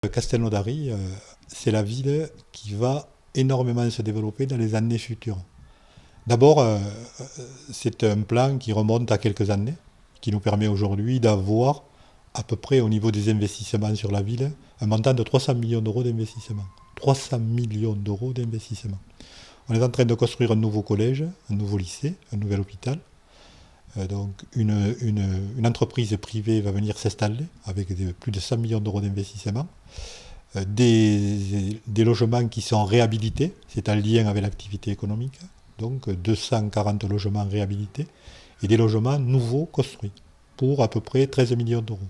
Castelnaudary, c'est la ville qui va énormément se développer dans les années futures. D'abord, c'est un plan qui remonte à quelques années, qui nous permet aujourd'hui d'avoir à peu près au niveau des investissements sur la ville, un montant de 300 millions d'euros d'investissement. 300 millions d'euros d'investissement. On est en train de construire un nouveau collège, un nouveau lycée, un nouvel hôpital. Donc une entreprise privée va venir s'installer avec plus de 100 millions d'euros d'investissement. Des logements qui sont réhabilités, c'est en lien avec l'activité économique, donc 240 logements réhabilités, et des logements nouveaux construits pour à peu près 13 millions d'euros.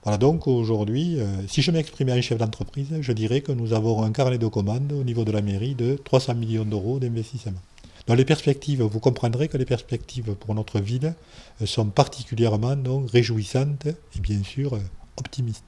Voilà, donc aujourd'hui, si je m'exprimais en chef d'entreprise, je dirais que nous avons un carnet de commandes au niveau de la mairie de 300 millions d'euros d'investissement. Dans les perspectives, vous comprendrez que les perspectives pour notre ville sont particulièrement donc, réjouissantes et bien sûr optimistes.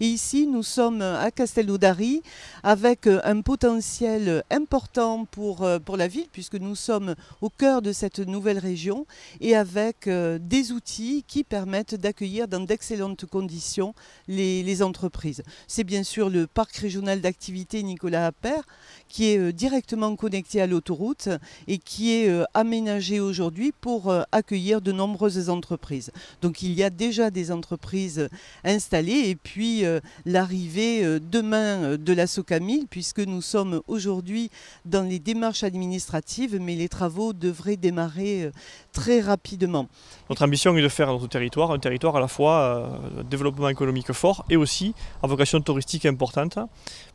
Et ici, nous sommes à Castelnaudary avec un potentiel important pour la ville, puisque nous sommes au cœur de cette nouvelle région et avec des outils qui permettent d'accueillir dans d'excellentes conditions les entreprises. C'est bien sûr le parc régional d'activité Nicolas Appert qui est directement connecté à l'autoroute et qui est aménagé aujourd'hui pour accueillir de nombreuses entreprises. Donc il y a déjà des entreprises installées et puis l'arrivée demain de la Socamil, puisque nous sommes aujourd'hui dans les démarches administratives, mais les travaux devraient démarrer très rapidement. Notre ambition est de faire notre territoire un territoire à la fois développement économique fort et aussi à vocation touristique importante.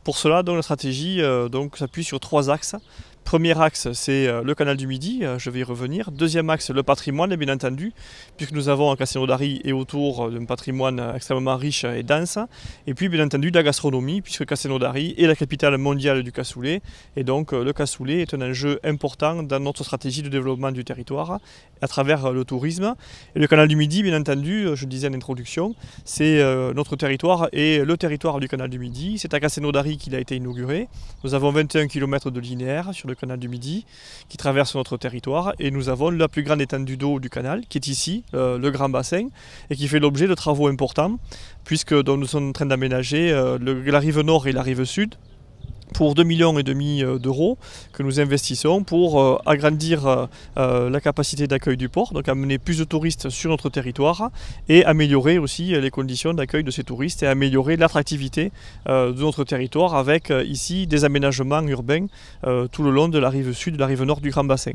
Pour cela, donc, la stratégie s'appuie sur 3 axes. Premier axe, c'est le canal du Midi, je vais y revenir. Deuxième axe, le patrimoine, bien entendu, puisque nous avons à Castelnaudary et autour un patrimoine extrêmement riche et dense. Et puis, bien entendu, la gastronomie, puisque Castelnaudary est la capitale mondiale du cassoulet. Et donc, le cassoulet est un enjeu important dans notre stratégie de développement du territoire à travers le tourisme. Et le canal du Midi, bien entendu, je le disais en introduction, c'est notre territoire et le territoire du canal du Midi. C'est à Castelnaudary qu'il a été inauguré. Nous avons 21 km de linéaire sur le canal du Midi qui traverse notre territoire et nous avons la plus grande étendue d'eau du canal qui est ici, le Grand Bassin, et qui fait l'objet de travaux importants puisque nous sommes en train d'aménager la rive nord et la rive sud pour 2,5 millions d'euros que nous investissons pour agrandir la capacité d'accueil du port, donc amener plus de touristes sur notre territoire et améliorer aussi les conditions d'accueil de ces touristes et améliorer l'attractivité de notre territoire avec ici des aménagements urbains tout le long de la rive sud et de la rive nord du Grand Bassin.